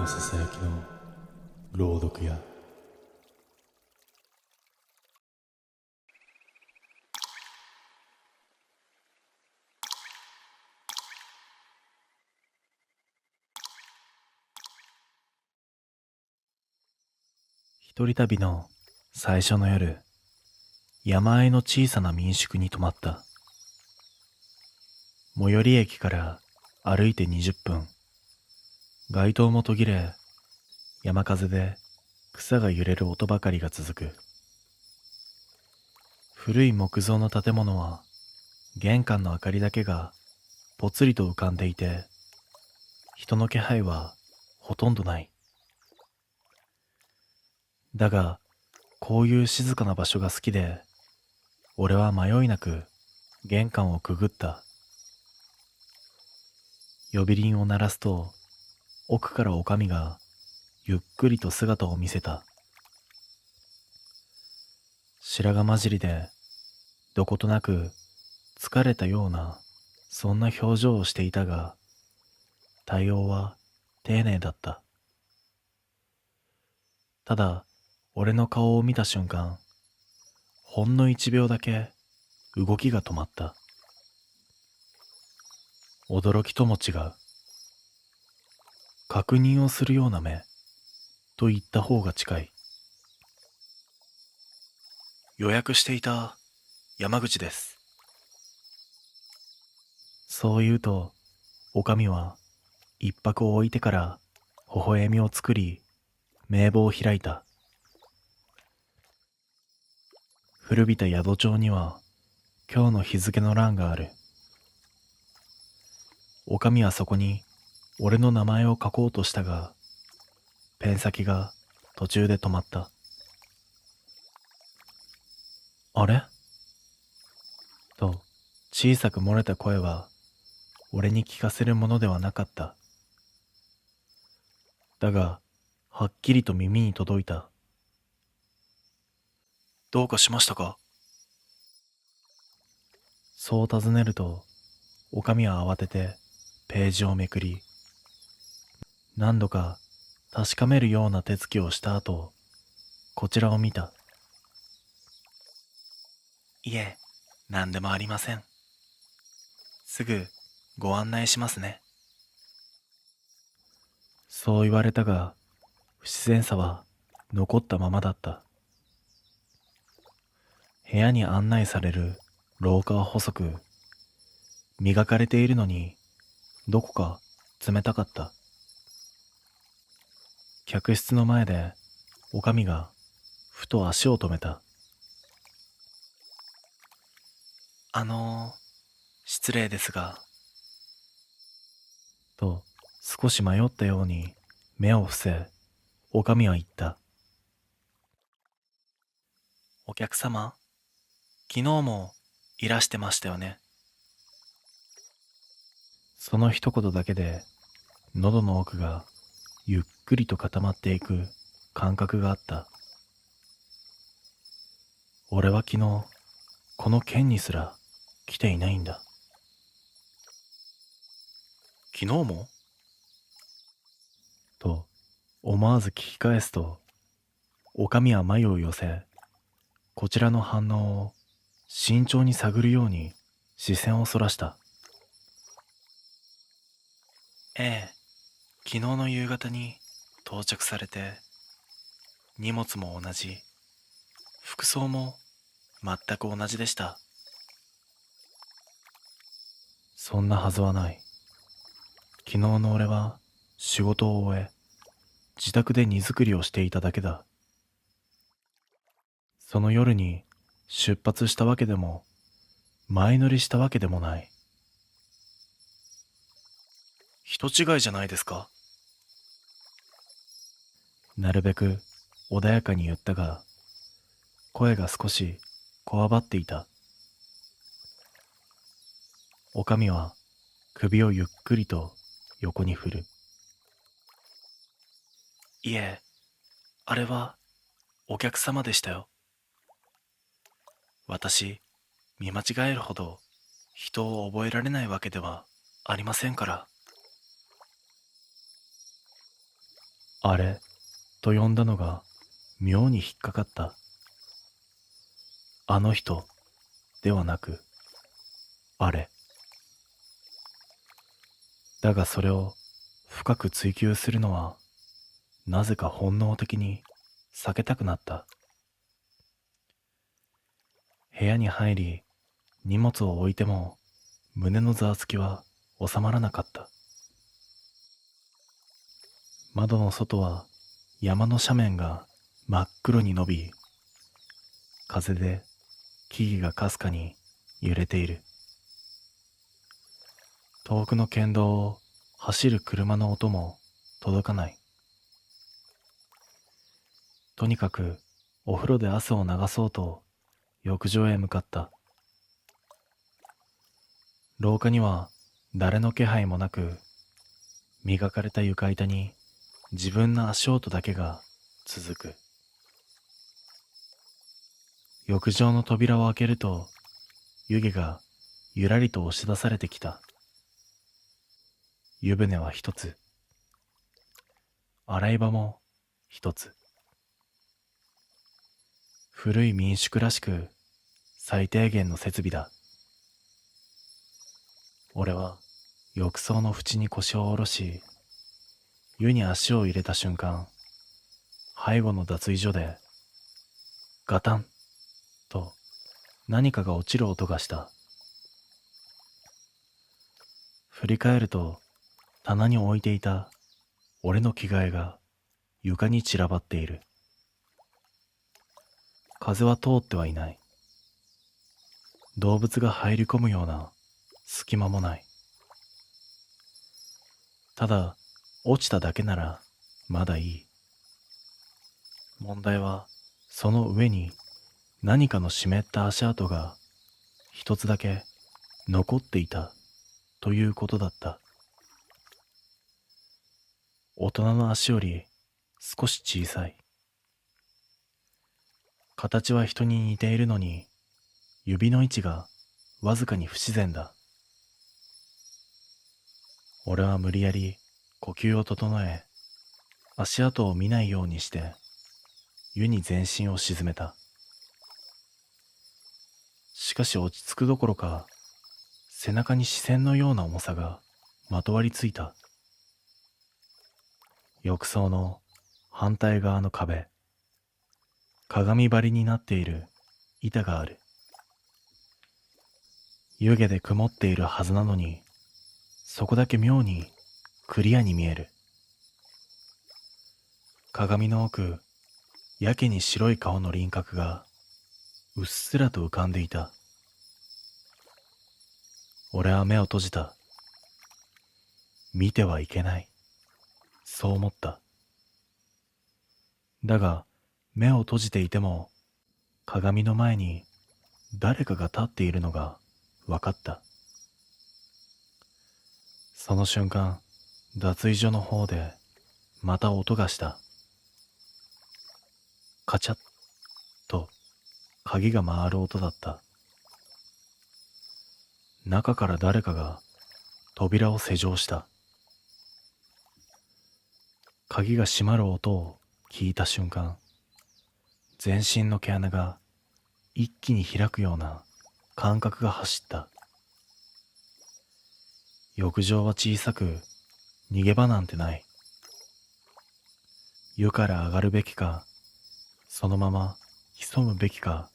のささやきの朗読や一人旅の最初の夜、山あいの小さな民宿に泊まった。最寄り駅から歩いて20分。街灯も途切れ、山風で草が揺れる音ばかりが続く。古い木造の建物は玄関の明かりだけがぽつりと浮かんでいて、人の気配はほとんどない。だが、こういう静かな場所が好きで、俺は迷いなく玄関をくぐった。呼び鈴を鳴らすと、奥からおかみがゆっくりと姿を見せた。白髪混じりで、どことなく疲れたような、そんな表情をしていたが、対応は丁寧だった。ただ、俺の顔を見た瞬間、ほんの1秒だけ動きが止まった。驚きとも違う。確認をするような目と言った方が近い。予約していた山口です。そう言うと、おかみは一泊置いてから微笑みを作り、名簿を開いた。古びた宿帳には今日の日付の欄がある。おかみはそこに俺の名前を書こうとしたが、ペン先が途中で止まった。あれと小さく漏れた声は俺に聞かせるものではなかった。だが、はっきりと耳に届いた。どうかしましたか？そう尋ねると、おかみは慌ててページをめくり、何度か確かめるような手つきをした後、こちらを見た。いえ、何でもありません。すぐご案内しますね。そう言われたが、不自然さは残ったままだった。部屋に案内される廊下は細く、磨かれているのに、どこか冷たかった。客室の前で、おかみがふと足を止めた。失礼ですが、と少し迷ったように目を伏せ、おかみは言った。お客様、昨日もいらしてましたよね。その一言だけで、喉の奥がゆっくりと固まっていく感覚があった。俺は昨日、この県にすら来ていないんだ。昨日もと思わず聞き返すと、おかみは眉を寄せ、こちらの反応を慎重に探るように視線をそらした。ええ、昨日の夕方に到着されて、荷物も同じ、服装も全く同じでした。そんなはずはない。昨日の俺は仕事を終え、自宅で荷造りをしていただけだ。その夜に出発したわけでも、前乗りしたわけでもない。人違いじゃないですか？なるべく穏やかに言ったが、声が少しこわばっていた。おかみは首をゆっくりと横に振る。いえ、あれはお客様でしたよ。私、見間違えるほど人を覚えられないわけではありませんから。あれと呼んだのが妙に引っかかった。あの人ではなく、あれ。だがそれを深く追求するのは、なぜか本能的に避けたくなった。部屋に入り、荷物を置いても、胸のざわつきは収まらなかった。窓の外は山の斜面が真っ黒に伸び、風で木々がかすかに揺れている。遠くの県道を走る車の音も届かない。とにかくお風呂で汗を流そうと浴場へ向かった。廊下には誰の気配もなく、磨かれた床板に自分の足音だけが続く。浴場の扉を開けると、湯気がゆらりと押し出されてきた。湯船は一つ、洗い場も一つ。古い民宿らしく最低限の設備だ。俺は浴槽の縁に腰を下ろし、湯に足を入れた瞬間、背後の脱衣所でガタンと何かが落ちる音がした。振り返ると、棚に置いていた俺の着替えが床に散らばっている。風は通ってはいない。動物が入り込むような隙間もない。ただ落ちただけならまだいい。問題はその上に何かの湿った足跡が一つだけ残っていたということだった。大人の足より少し小さい。形は人に似ているのに、指の位置がわずかに不自然だ。俺は無理やり呼吸を整え、足跡を見ないようにして湯に全身を沈めた。しかし落ち着くどころか、背中に視線のような重さがまとわりついた。浴槽の反対側の壁、鏡張りになっている板がある。湯気で曇っているはずなのに、そこだけ妙にクリアに見える。鏡の奥、やけに白い顔の輪郭がうっすらと浮かんでいた。俺は目を閉じた。見てはいけない。そう思った。だが、目を閉じていても、鏡の前に誰かが立っているのが分かった。その瞬間、脱衣所の方でまた音がした。カチャッと鍵が回る音だった。中から誰かが扉を施錠した。鍵が閉まる音を聞いた瞬間、全身の毛穴が一気に開くような感覚が走った。浴場は小さく、逃げ場なんてない。湯から上がるべきか、そのまま潜むべきか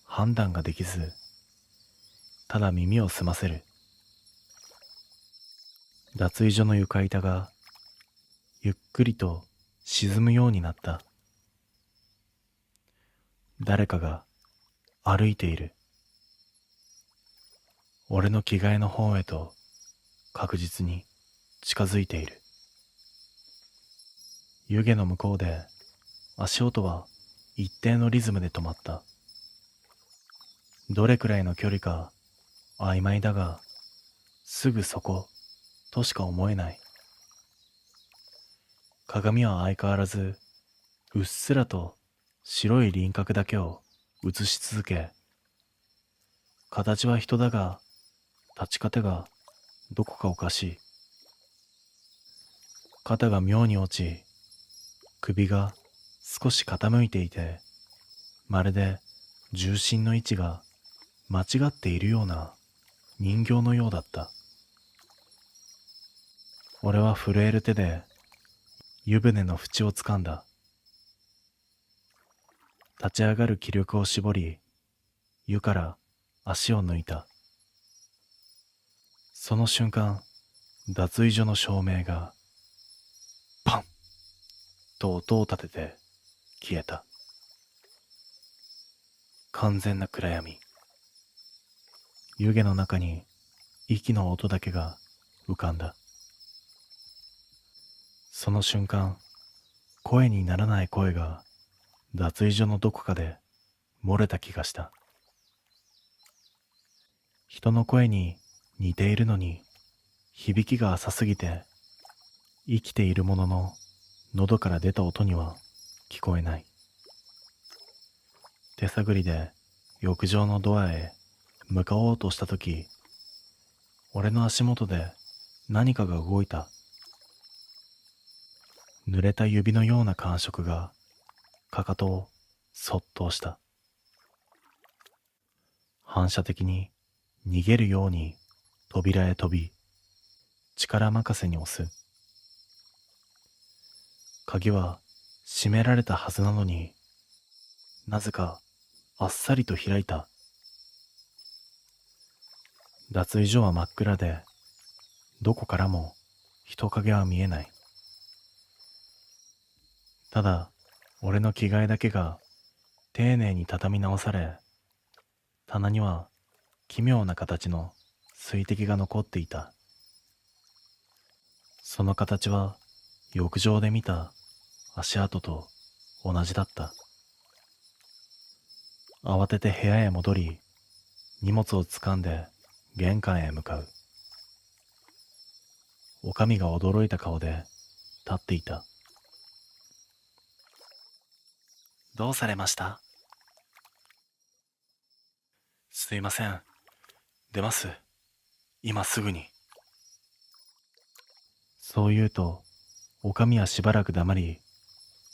判断ができず、ただ耳を澄ませる。脱衣所の床板がゆっくりと沈むようになった。誰かが歩いている。俺の着替えの方へと確実に近づいている。湯気の向こうで足音は一定のリズムで止まった。どれくらいの距離か曖昧だが、すぐそことしか思えない。鏡は相変わらずうっすらと白い輪郭だけを映し続け、形は人だが立ち方がどこかおかしい。肩が妙に落ち、首が少し傾いていて、まるで重心の位置が間違っているような人形のようだった。俺は震える手で湯船の縁をつかんだ。立ち上がる気力を絞り、湯から足を抜いた。その瞬間、脱衣所の照明がパンと音を立てて消えた。完全な暗闇。湯気の中に息の音だけが浮かんだ。その瞬間、声にならない声が脱衣所のどこかで漏れた気がした。人の声に似ているのに響きが浅すぎて、生きているものの喉から出た音には聞こえない。手探りで浴場のドアへ向かおうとしたとき、俺の足元で何かが動いた。濡れた指のような感触がかかとをそっと押した。反射的に逃げるように扉へ飛び、力任せに押す。鍵は閉められたはずなのに、なぜかあっさりと開いた。脱衣所は真っ暗で、どこからも人影は見えない。ただ、俺の着替えだけが丁寧に畳み直され、棚には奇妙な形の水滴が残っていた。その形は浴場で見た足跡と同じだった。慌てて部屋へ戻り、荷物を掴んで玄関へ向かう。おかみが驚いた顔で立っていた。どうされました？すいません。出ます。今すぐに。そう言うと、おかみはしばらく黙り、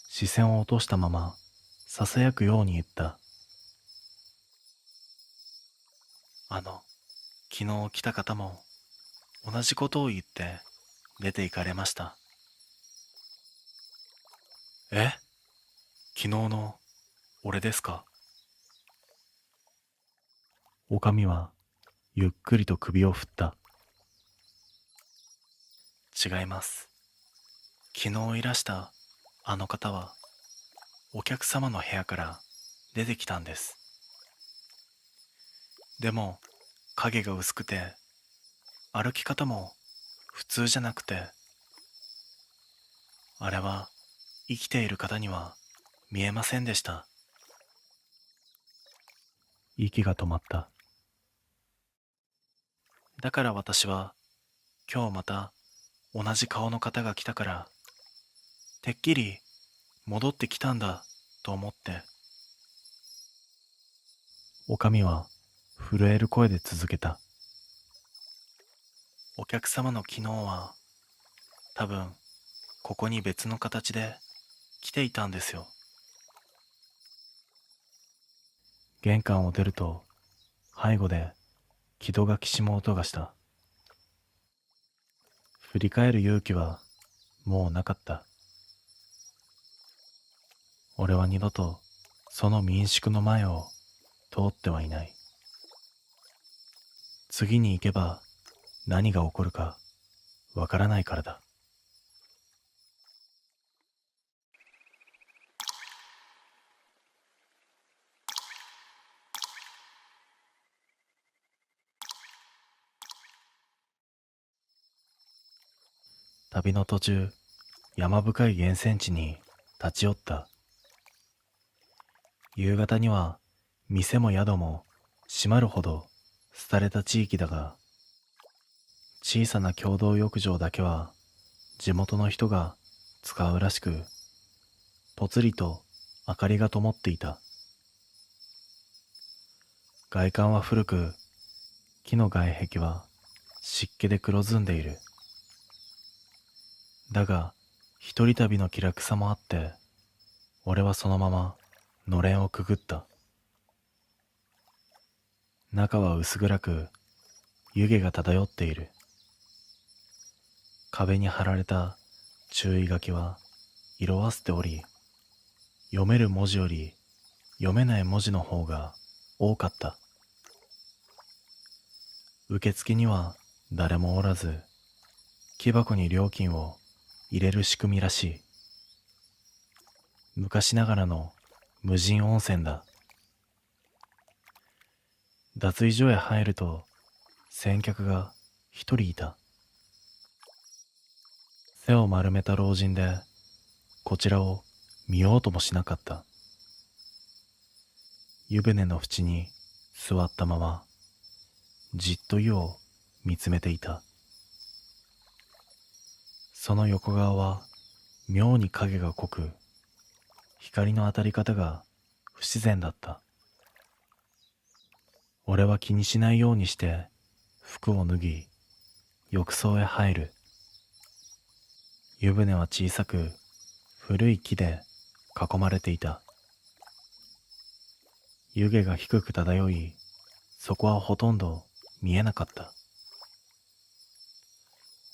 視線を落としたまま、ささやくように言った。昨日来た方も同じことを言って出て行かれました。え？昨日の俺ですか？おかみはゆっくりと首を振った。違います。昨日いらしたあの方はお客様の部屋から出てきたんです。でも影が薄くて歩き方も普通じゃなくて、あれは生きている方には見えませんでした。息が止まった。だから私は今日また同じ顔の方が来たから、てっきり戻ってきたんだと思って。おかみは震える声で続けた。お客様の昨日は多分ここに別の形で来ていたんですよ。玄関を出ると背後で木戸がきしむ音がした。振り返る勇気はもうなかった。俺は二度とその民宿の前を通ってはいない。次に行けば何が起こるかわからないからだ。旅の途中、山深い源泉地に立ち寄った。夕方には店も宿も閉まるほど廃れた地域だが、小さな共同浴場だけは地元の人が使うらしく、ぽつりと明かりが灯っていた。外観は古く、木の外壁は湿気で黒ずんでいる。だが、一人旅の気楽さもあって俺はそのままのれんをくぐった。中は薄暗く湯気が漂っている。壁に貼られた注意書きは色あせており、読める文字より読めない文字の方が多かった。受付には誰もおらず、木箱に料金を入れる仕組みらしい。昔ながらの無人温泉だ。脱衣所へ入ると先客が一人いた。背を丸めた老人で、こちらを見ようともしなかった。湯船の縁に座ったまま、じっと湯を見つめていた。その横顔は妙に影が濃く、光の当たり方が不自然だった。俺は気にしないようにして服を脱ぎ、浴槽へ入る。湯船は小さく古い木で囲まれていた。湯気が低く漂い、そこはほとんど見えなかった。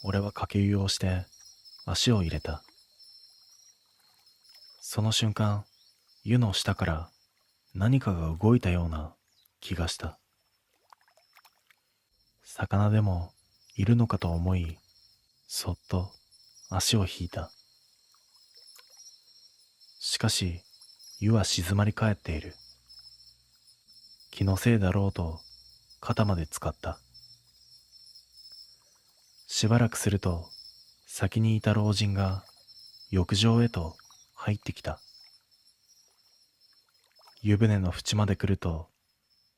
俺はかけ湯をして足を入れた。その瞬間、湯の下から何かが動いたような気がした。魚でもいるのかと思い、そっと足を引いた。しかし、湯は静まり返っている。気のせいだろうと肩まで浸かった。しばらくすると、先にいた老人が浴場へと入ってきた。湯船の縁まで来ると、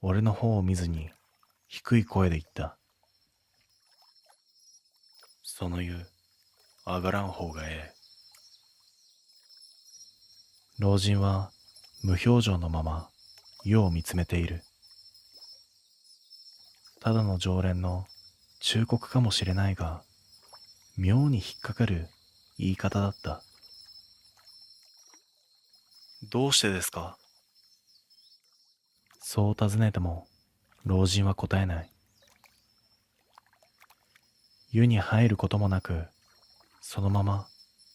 俺の方を見ずに低い声で言った。その湯、上がらん方がええ。老人は無表情のまま湯を見つめている。ただの常連の忠告かもしれないが、妙に引っかかる言い方だった。どうしてですか？そう尋ねても老人は答えない。湯に入ることもなく、そのまま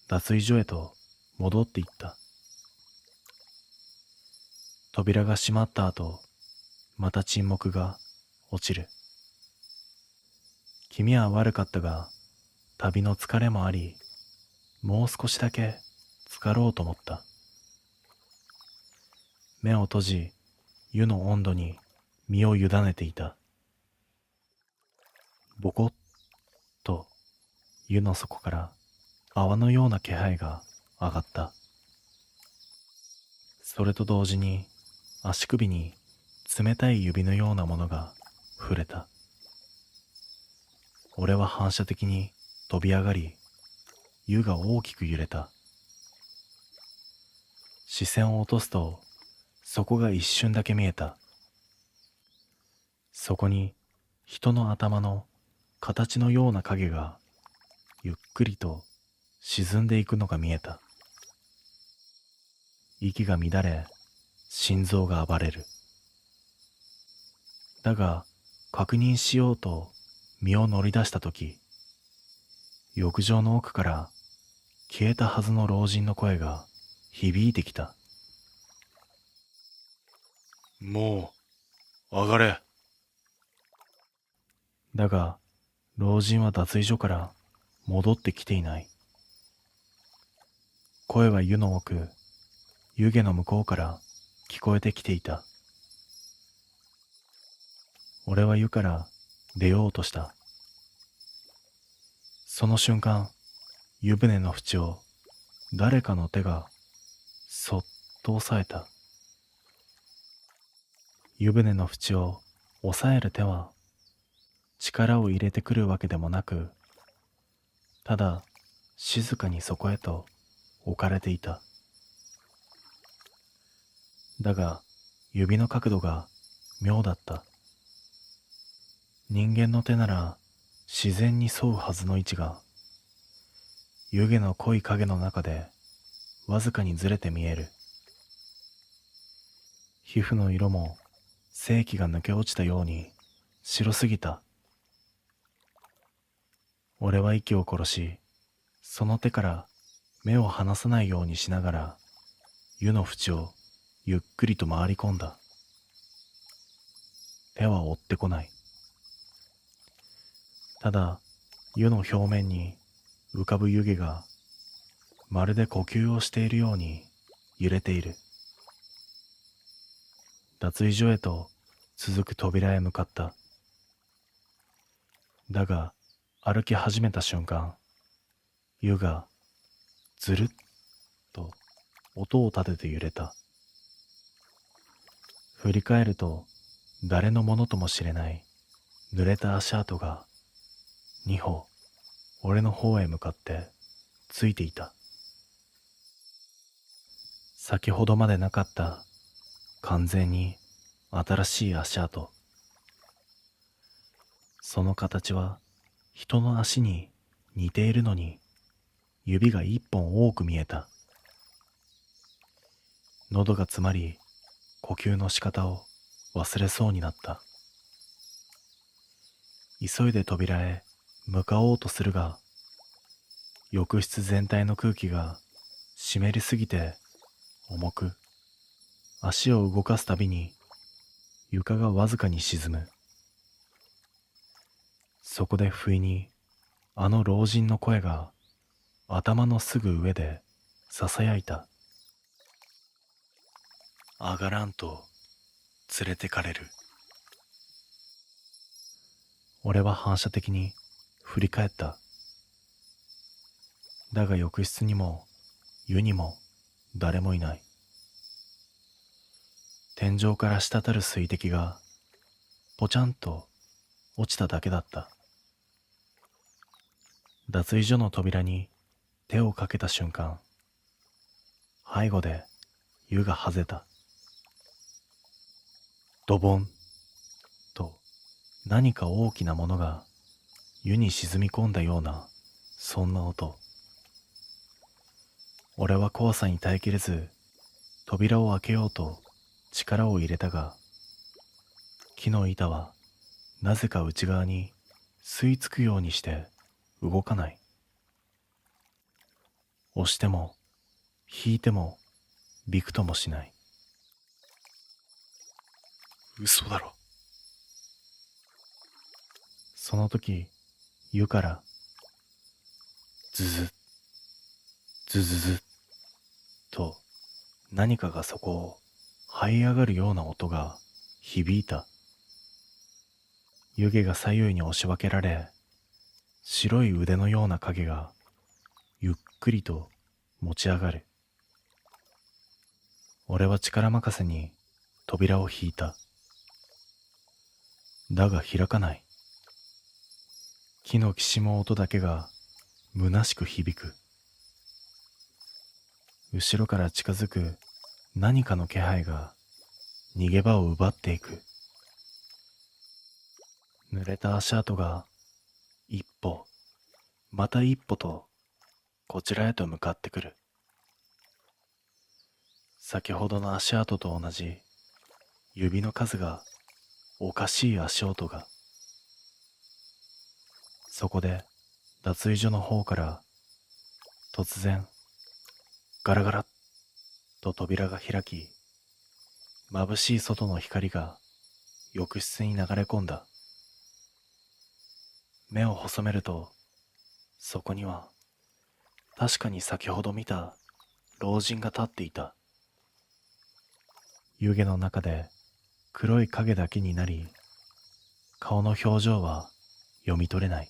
脱衣所へと戻っていった。扉が閉まった後、また沈黙が落ちる。君は悪かったが、旅の疲れもあり、もう少しだけ浸かろうと思った。目を閉じ、湯の温度に身を委ねていた。ボコッと湯の底から泡のような気配が上がった。それと同時に足首に冷たい指のようなものが触れた。俺は反射的に飛び上がり、湯が大きく揺れた。視線を落とすと、そこが一瞬だけ見えた。そこに人の頭の形のような影がゆっくりと沈んでいくのが見えた。息が乱れ、心臓が暴れる。だが、確認しようと身を乗り出したとき、浴場の奥から消えたはずの老人の声が響いてきた。もう、上がれ。だが、老人は脱衣所から戻ってきていない。声は湯の奥、湯気の向こうから聞こえてきていた。俺は湯から出ようとした。その瞬間、湯船の縁を誰かの手がそっと押さえた。湯船の縁を押さえる手は力を入れてくるわけでもなく、ただ静かにそこへと置かれていた。だが指の角度が妙だった。人間の手なら自然に沿うはずの位置が、湯気の濃い影の中でわずかにずれて見える。皮膚の色も生気が抜け落ちたように白すぎた。俺は息を殺し、その手から目を離さないようにしながら湯の縁をゆっくりと回り込んだ。手は追ってこない。ただ湯の表面に浮かぶ湯気がまるで呼吸をしているように揺れている。脱衣所へと続く扉へ向かった。だが歩き始めた瞬間、湯がずるっと音を立てて揺れた。振り返ると誰のものともしれない濡れた足跡が2歩俺の方へ向かってついていた。先ほどまでなかった完全に新しい足跡。その形は人の足に似ているのに指が一本多く見えた。喉が詰まり呼吸の仕方を忘れそうになった。急いで扉へ向かおうとするが、浴室全体の空気が湿りすぎて重く、足を動かすたびに床がわずかに沈む。そこで不意にあの老人の声が頭のすぐ上で囁いた。上がらんと連れてかれる。俺は反射的に振り返った。だが浴室にも湯にも誰もいない。天井から滴る水滴がぽちゃんと落ちただけだった。脱衣所の扉に手をかけた瞬間、背後で湯がはぜた。ドボンと何か大きなものが湯に沈み込んだような、そんな音。俺は怖さに耐えきれず扉を開けようと力を入れたが、木の板はなぜか内側に吸い付くようにして動かない。押しても引いてもびくともしない。嘘だろ。その時湯からズズズズズと何かがそこを這い上がるような音が響いた。湯気が左右に押し分けられ、白い腕のような影がゆっくりと持ち上がる。俺は力任せに扉を引いた。だが開かない。木のきしむ音だけが虚しく響く。後ろから近づく何かの気配が逃げ場を奪っていく。濡れた足跡が一歩また一歩とこちらへと向かってくる。先ほどの足跡と同じ指の数がおかしい足音が。そこで脱衣所の方から突然ガラガラッと扉が開き、眩しい外の光が浴室に流れ込んだ。目を細めると、そこには確かに先ほど見た老人が立っていた。湯気の中で黒い影だけになり、顔の表情は読み取れない。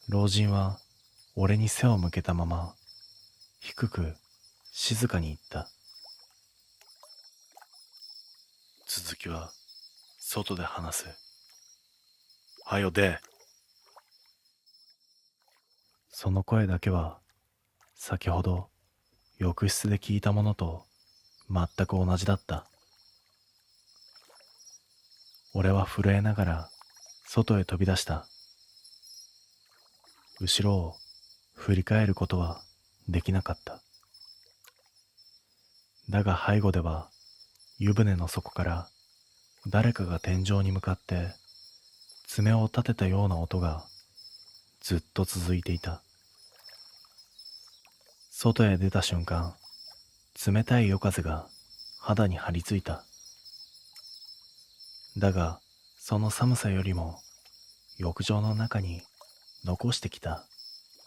老人は俺に背を向けたまま低く静かに言った。続きは外で話す。はよ出。その声だけは先ほど浴室で聞いたものと全く同じだった。俺は震えながら外へ飛び出した。後ろを振り返ることはできなかった。だが背後では湯船の底から誰かが天井に向かって爪を立てたような音がずっと続いていた。外へ出た瞬間、冷たい夜風が肌に張り付いた。だがその寒さよりも浴場の中に残してきた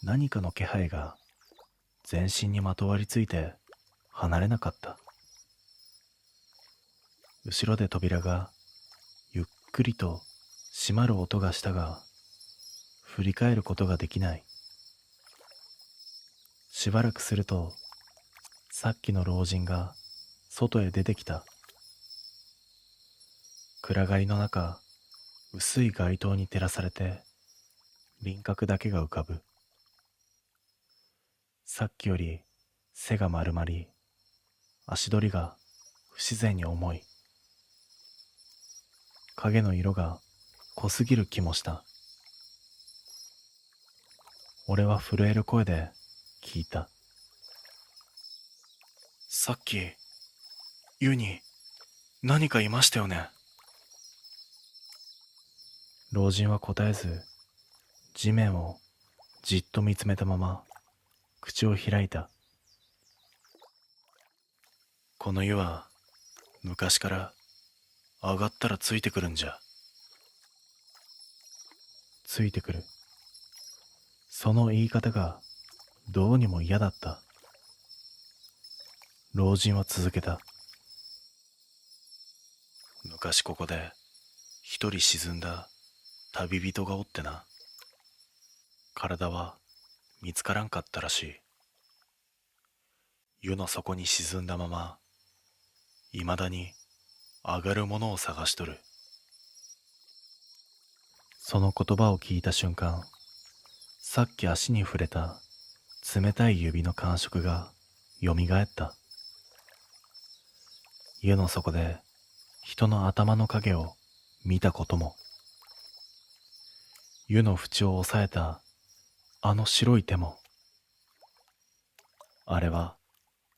何かの気配が全身にまとわりついて離れなかった。後ろで扉がゆっくりと閉まる音がしたが、振り返ることができない。しばらくすると、さっきの老人が外へ出てきた。暗がりの中、薄い街灯に照らされて輪郭だけが浮かぶ。さっきより背が丸まり、足取りが不自然に重い。影の色が濃すぎる気もした。俺は震える声で聞いた。さっき湯に何かいましたよね。老人は答えず、地面をじっと見つめたまま口を開いた。この湯は昔から上がったらついてくるんじゃ。ついてくる。その言い方がどうにも嫌だった。老人は続けた。昔ここで一人沈んだ旅人がおってな。体は見つからんかったらしい。湯の底に沈んだまま、未だに上がるものを探しとる。その言葉を聞いた瞬間、さっき足に触れた冷たい指の感触がよみがえった。湯の底で人の頭の影を見たことも、湯の縁を押さえたあの白い手も、あれは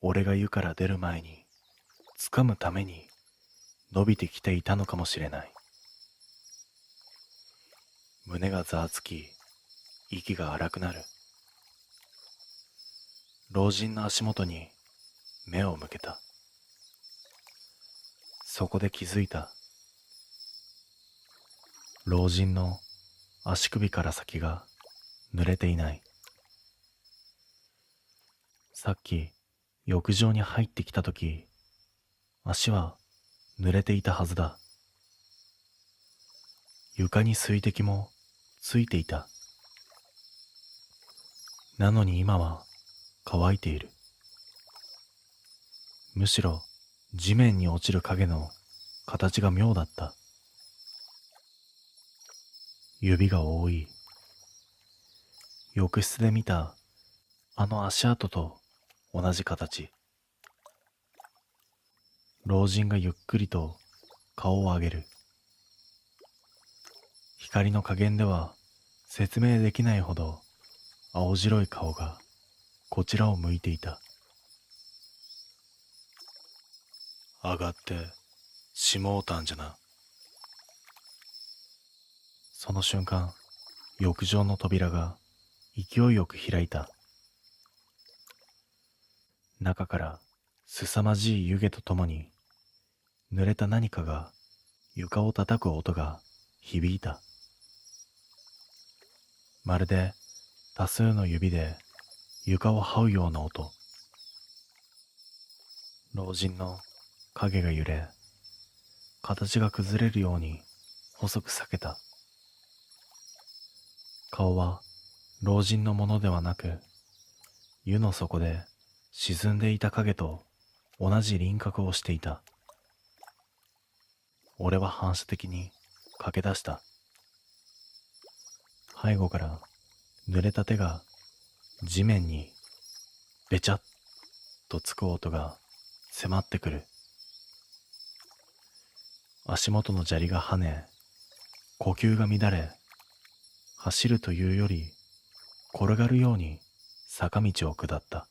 俺が湯から出る前に掴むために伸びてきていたのかもしれない。胸がざわつき、息が荒くなる。老人の足元に目を向けた。そこで気づいた。老人の足首から先が濡れていない。さっき浴場に入ってきたとき、足は濡れていたはずだ。床に水滴もついていた。なのに今は乾いている。むしろ地面に落ちる影の形が妙だった。指が多い。浴室で見たあの足跡と同じ形。老人がゆっくりと顔を上げる。光の加減では説明できないほど青白い顔がこちらを向いていた。上がってしもうたんじゃな。その瞬間、浴場の扉が勢いよく開いた。中から凄まじい湯気とともに濡れた何かが床を叩く音が響いた。まるで多数の指で床を這うような音。老人の影が揺れ、形が崩れるように細く裂けた。顔は老人のものではなく、湯の底で沈んでいた影と同じ輪郭をしていた。俺は反射的に駆け出した。背後から濡れた手が地面にべちゃっとつく音が迫ってくる。足元の砂利が跳ね、呼吸が乱れ、走るというより転がるように坂道を下った。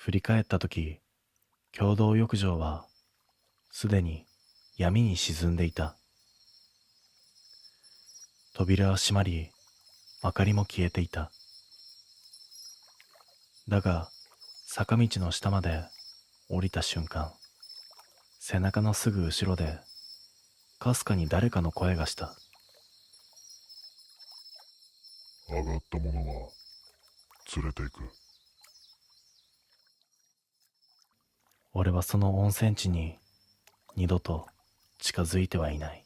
振り返った時、共同浴場はすでに闇に沈んでいた。扉は閉まり、明かりも消えていた。だが、坂道の下まで降りた瞬間、背中のすぐ後ろで、かすかに誰かの声がした。上がった者は連れて行く。俺はその温泉地に二度と近づいてはいない。